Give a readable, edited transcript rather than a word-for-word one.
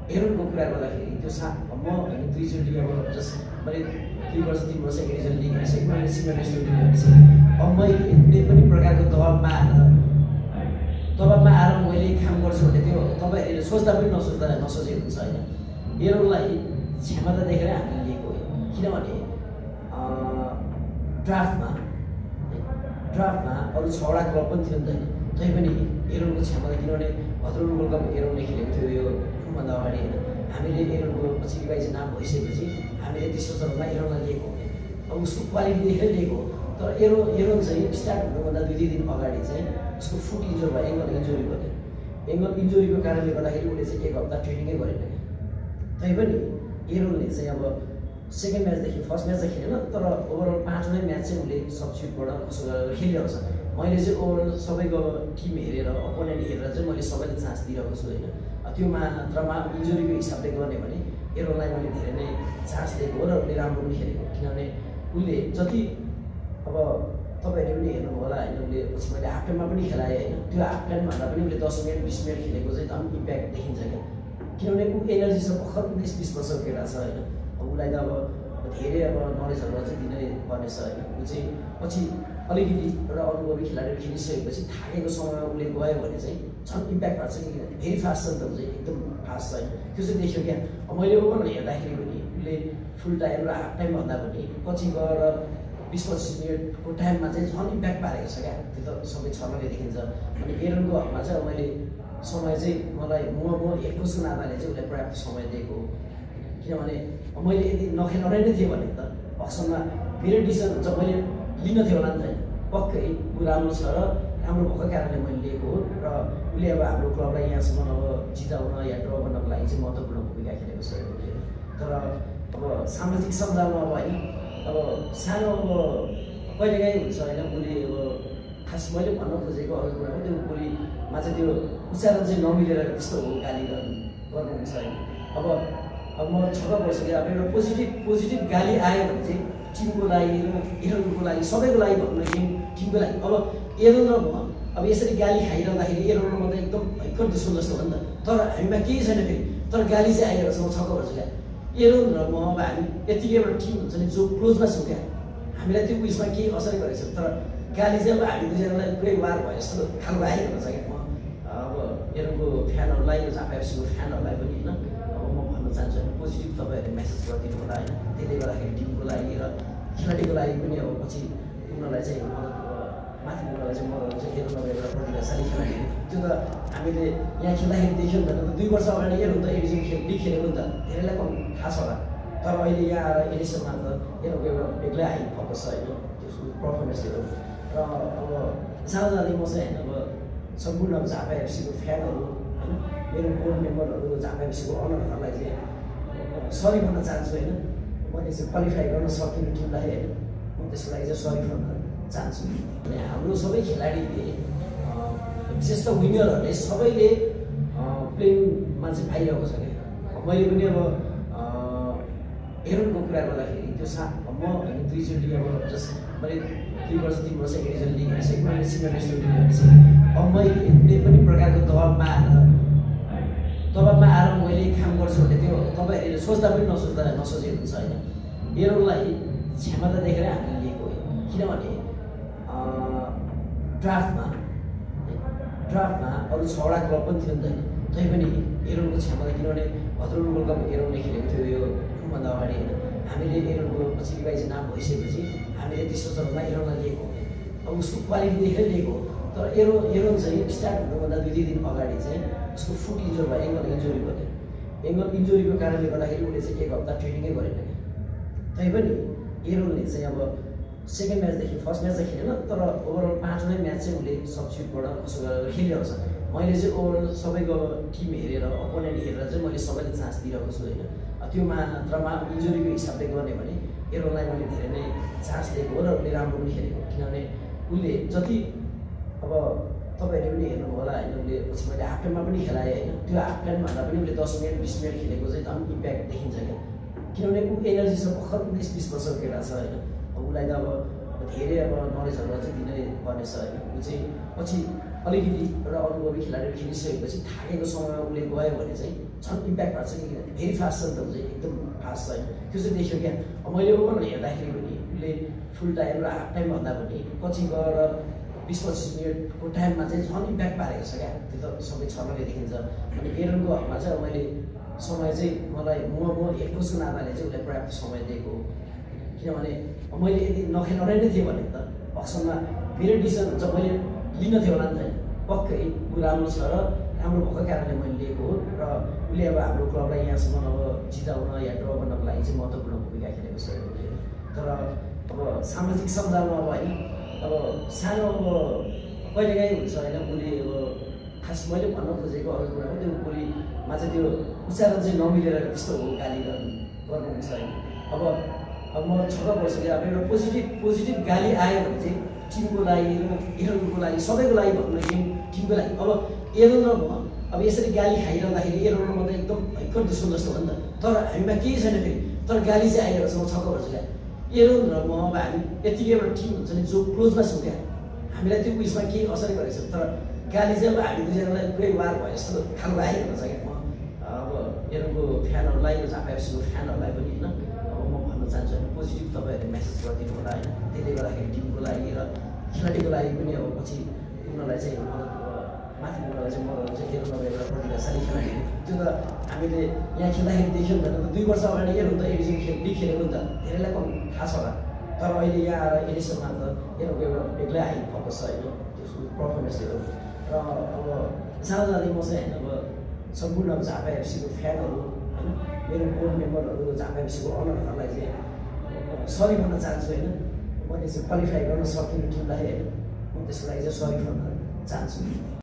हेरोनको कुरा गर्दाखेरि त्यो म होइन 2 चोटि अब जस्ट मैले 2 वर्ष 3 वर्ष एडिसन लिग हेरिसकेँ, मैले सिनियर नेसनल टिम हेरिसकेँ। अब मैले कुनै पनि प्रकारको दबाबमा आएर मैले काम गर्छु भने त्यो तपाईँहरूले सोच्दा पनि नसोचेको हुन्छ होइन। हेरोलाई क्षमता देखेर हामीले लिएको होइन, किनभने ड्राफ्टमा अरू 6वटा क्लब पनि थियो नि त होइन। तैपनि हेरोनको क्षमता, किनभने भद्रौली वर्ल्ड कप हेरोनले खेलेको थियो यो भन्दा अगाडि होइन। हामीले हेरोनको पछि रिभाइज नाम भइसकेपछि हामीले तेस्रो चरणमा हेरोनलाई लिएको हो। अब उसको क्वालिटी देखेर लिएको हो। तर हेरोन चाहिँ स्टार्ट हुनुभन्दा 2-3 दिन अगाडि चाहिँ उसको फुट इन्जोर भयो, एङ्गल इन्जुरी भयो। एङ्गल इन्जुरीको कारणले गर्दाखेरि उसले चाहिँ 1 हप्ता ट्रेनिङै गरेन क्या। तैपनि हेरोनले चाहिँ अब सेकेन्ड म्याचदेखि फर्स्ट म्याच चाहिँ खेलेन, तर ओभरअल 5वटै म्याच चाहिँ उसले सब्स्टिट्युटबाट कसो गरेर खेलिरहेको छ। मैले चाहिँ ओभरअल सबैको टिम हेरेर अपोनेन्ट हेरेर चाहिँ मैले सबैले चान्स दिइरहेको छु होइन। त्यो मात्रमा इन्जुरीको हिसाबले गर्ने भने हेरोनलाई मैले धेरै नै चान्स दिएको हो र उसले राम्रो पनि खेलेको, किनभने उसले जति अब तपाईँहरूले पनि हेर्नुभयो होला होइन। उसले पछि मैले हाफ टाइममा पनि खेलाएँ होइन। त्यो हाफ टाइमभन्दा पनि उसले 10 मिनट 20 मिनट खेलेको चाहिँ झन् इम्प्याक्ट देखिन्छ क्या। किनभने ऊ एनर्जी छ, भर्खर 19-20 वर्षको केटा छ होइन। उसलाई त अब धेरै अब नलेजहरू चाहिँ दिनै पर्नेछ होइन। ऊ चाहिँ पछि अलिकति एउटा अनुभवी खेलाडीहरू खेलिसकेपछि थाकेको समयमा उसले गयो भने चाहिँ झन् इम्प्याक्ट पार्छ कि भेरी फास्ट छ नि त, ऊ चाहिँ एकदम फास्ट छ होइन। त्यो चाहिँ देख्यो क्या। मैले ओभरअल हेर्दाखेरि पनि उसले फुल टाइम र हाफ टाइम भन्दा पनि पछि गएर 20-25 मिनटको टाइममा चाहिँ झन् इम्प्याक्ट पारेको छ क्या। त्यो त सबै छर्लले देखिन्छ। अनि हेरोनको हकमा चाहिँ मैले समय चाहिँ मलाई म एक कोचको नाताले चाहिँ उसलाई पर्याप्त समय दिएको हो, किनभने मैले यदि नखेलाउने नै थियो भने त अक्सनमा मेरो डिसिजन हुन्छ, मैले लिन थियो होला नि त। पक्कै ऊ राम्रो छ र राम्रो भएको कारणले मैले लिएको हो र उसले अब हाम्रो क्लबलाई यहाँसम्म अब जिताउन या ड्र गर्नको लागि चाहिँ महत्त्वपूर्ण भूमिका खेलेको छ। तर अब सामाजिक सञ्जालमा अब होइन, अब सानो अब कहिलेकाहीँ हुन्छ होइन। उसले अब खास मैले भन्न खोजेको अरू कुरा हो, त्यो बोलीमा चाहिँ त्यो उच्चारण चाहिँ नमिलेर त्यस्तो हो गाली गर्नुहुन्छ होइन। अब म छक्क पर्छु कि अब एउटा पोजिटिभ गाली आयो भने चाहिँ टिमको लागि र हेरोनको लागि सबैको लागि भन्नु टिमको लागि। अब हेरोन र म अब यसरी गाली खाइरहँदाखेरि हेरोन म त एकदम भयङ्कर दुश्मन जस्तो हो नि त। तर हामीमा केही छैन फेरि, तर गाली चाहिँ आइरहेको छ। म छक्क पर्छु क्या। हेरोन र म अब हामी यतिकै एउटा टिम हुन्छ नि जो क्लोजमा छौँ क्या, हामीलाई त्यो उयसमा केही असर गरेको छ। तर गाली चाहिँ अब हामी दुईजनालाई पुरै वार भयो जस्तो खालको आइरहेको छ क्या। म अब हेरोनको फ्यानहरूलाई, यो झापा एफसीको फ्यानहरूलाई पनि होइन चाहन्छु पोजिटिभ तपाईँहरूले मेसेज गरिदिनु होला होइन। त्यसले गर्दाखेरि टिमको लागि र खेलाडीको लागि पनि अब पछि उनीहरूलाई चाहिँ माथि उनीहरूलाई चाहिँ मद्दत चाहिँ हेर्नु नभएर प्रतिभाशाली खेलाडी त्यो त हामीले यहाँ खेल्दाखेरि देख्यो नि त। 2 वर्ष अगाडि हेर्नु त एडिसन लिग खेलेको नि त, धेरैलाई कम थाहा छ होला। तर अहिले यहाँ आएर एडिसनमा त हेर्नुको एउटा बेग्लै हाई फोकस छ होइन, त्यसको पर्फर्मेन्स हेरौँ। र अब जाँदै म चाहिँ होइन अब सम्पूर्ण झापा एफसीको फ्यानहरू होइन, मेरो बोर्ड मेम्बरहरू, झापा एफसीको अनरहरूलाई चाहिँ सरी भन्न चाहन्छु होइन। मैले चाहिँ क्वालिफाई गर्न सकिनँ टिमलाई होइन, म त्यसको लागि चाहिँ सरी भन्न चाहन्छु। अनि हाम्रो सबै खेलाडीले विशेष त विनरहरूले सबैले प्लेइङमा चाहिँ पाइरहेको छ क्या। मैले पनि अब हेरोनको कुरा गर्दाखेरि त्यो म होइन 2 चोटि अब जस्ट मैले 2 वर्ष 3 वर्ष एडिसन लिग हेरिसकेँ, मैले सिनियर नेसनल टिम हेरिसकेँ। अब मैले कुनै पनि प्रकारको दबाबमा आएर मैले काम गर्छु भने त्यो तपाईँहरूले सोच्दा पनि नसोचेको हुन्छ होइन। हेरोनलाई क्षमता देखेर हामीले लिएको होइन, किनभने ड्राफ्टमा अरू 6वटा क्लब पनि थियो नि त होइन। तैपनि हेरोनको क्षमता, किनभने भद्रौली वर्ल्ड कप हेरोनले खेलेको थियो यो भन्दा अगाडि होइन। हामीले हेरोनको पछि रिभाइज नाम भइसकेपछि हामीले तेस्रो चरणमा हेरोनलाई लिएको हो। अब उसको क्वालिटी देखेर लिएको हो। तर हेरोन चाहिँ स्टार्ट हुनुभन्दा 2-3 दिन अगाडि चाहिँ उसको फुट इन्जोर भयो, एङ्गल इन्जुरी भयो। एङ्गल इन्जुरीको कारणले गर्दाखेरि उसले चाहिँ 1 हप्ता ट्रेनिङै गरेन क्या। तैपनि हेरोनले चाहिँ अब सेकेन्ड म्याचदेखि फर्स्ट म्याच चाहिँ खेलेन, तर ओभरअल 5वटै म्याच चाहिँ उसले सब्स्टिट्युटबाट कसो गरेर खेलिरहेको छ। मैले चाहिँ ओभरअल सबैको टिम हेरेर अपोनेन्ट हेरेर चाहिँ मैले सबैले चान्स दिइरहेको छु होइन। त्यो मात्रमा इन्जुरीको हिसाबले गर्ने भने हेरोनलाई मैले धेरै नै चान्स दिएको हो र उसले राम्रो पनि खेलेको, किनभने उसले जति अब तपाईँहरूले पनि हेर्नुभयो होला होइन। उसले पछि मैले हाफ टाइममा पनि खेलाएँ होइन। त्यो हाफ टाइमभन्दा पनि उसले 10 मिनट 20 मिनट खेलेको चाहिँ झन् इम्प्याक्ट देखिन्छ क्या। किनभने ऊ एनर्जी छ, भर्खर 19-20 वर्षको केटा छ होइन। उसलाई त अब धेरै अब नलेजहरू चाहिँ दिनै पर्नेछ होइन। ऊ चाहिँ पछि अलिकति एउटा अनुभवी खेलाडीहरू खेलिसकेपछि थाकेको समयमा उसले गयो भने चाहिँ झन् इम्प्याक्ट पार्छ कि किनभने भेरी फास्ट छ नि त चाहिँ एकदम फास्ट छ होइन त्यो चाहिँ देख्यो क्या मैले ओभरमा हेर्दाखेरि पनि उसले फुल टाइम र हाफ टाइम भन्दा पनि पछि गएर 20-25 मिनटको टाइममा चाहिँ झन् इम्प्याक्ट पारेको छ क्या त्यो त सबै छर्लकै देखिन्छ अनि एरनको हकमा चाहिँ मैले समय चाहिँ मलाई म हेड कोचको नाताले चाहिँ उसलाई पर्याप्त समय दिएको हो किनभने मैले यदि नखेलाउने नै थिएँ भने त अक्सरमा मेरो डिसिजन हुन्छ मैले लिन थियो होला नि त पक्कै ऊ राम्रो छ र राम्रो भएको कारणले मैले लिएको हो र उसले अब हाम्रो क्लबलाई यहाँसम्म अब जिताउन या ड्र गर्नको लागि चाहिँ महत्त्वपूर्ण भूमिका खेलेको छ उसले तर अब सामाजिक सञ्जालमा अब होइन अब सानो अब कहिलेकाहीँ हुन्छ होइन उसले अब खास मैले भन्न खोजेको अरू कुरा हो त्यो बोलीमा चाहिँ त्यो उच्चारण चाहिँ नमिलेर त्यस्तो हो गाली गर्नुहुन्छ होइन अब म छक्क पर्छु कि अब एउटा पोजिटिभ गाली आयो भने चाहिँ टिमको लागि र एरोनको लागि सबैको लागि भन्नु टिमको लागि अब एरोन र म अब यसरी गाली खाइरहँदाखेरि एरोन म त एकदम भयङ्कर दुश्मन जस्तो हो नि त तर हामीमा केही छैन फेरि तर गाली चाहिँ आइरहेको छ म छक्क पर्छु क्या एरोन र म अब हामी यतिकै एउटा टिम हुन्छ नि जो क्लोजमा छौँ क्या हामीलाई त्यो उयसमा केही असरै गरेको छ तर गाली चाहिँ अब हामी दुईजनालाई पुरै वार भयो जस्तो खालको आइरहेको छ क्या म अब एरोनको फ्यानहरूलाई र झापाएफसीको फ्यानहरूलाई पनि होइन अब म भन्न चाहन्छु होइन पोजिटिभ तपाईँहरूले मेसेज गरिदिनु होला होइन त्यसले गर्दाखेरि टिमको लागि र खेलाडीको लागि पनि अब पछि उनीहरूलाई चाहिँ माथि उनीहरूलाई चाहिँ मद्दत चाहिँ एरो नभएर प्रतिभाशाली खेलाडी त्यो त हामीले यहाँ खेल्दाखेरि देख्यौँ भने त 2 वर्ष अगाडि एरो त एडिसन लिग खेलेको नि त धेरैलाई कम थाहा छ होला तर अहिले यहाँ आएर एडिसनमा त एरोको एउटा बेग्लै हाई भएको छ होइन त्यसको पर्फर्मेन्सहरू र अब जाँदा म चाहिँ होइन अब सम्पूर्ण अब झापा एफसीको फ्यानहरू होइन मेरो बोर्ड मेम्बरहरू झापा एफसीको अनरहरूलाई चाहिँ सरी भन्न चाहन्छु होइन मैले चाहिँ क्वालिफाई गर्न सकिने टिमलाई होइन म त्यसको लागि चाहिँ सरी भन्न चाहन्छु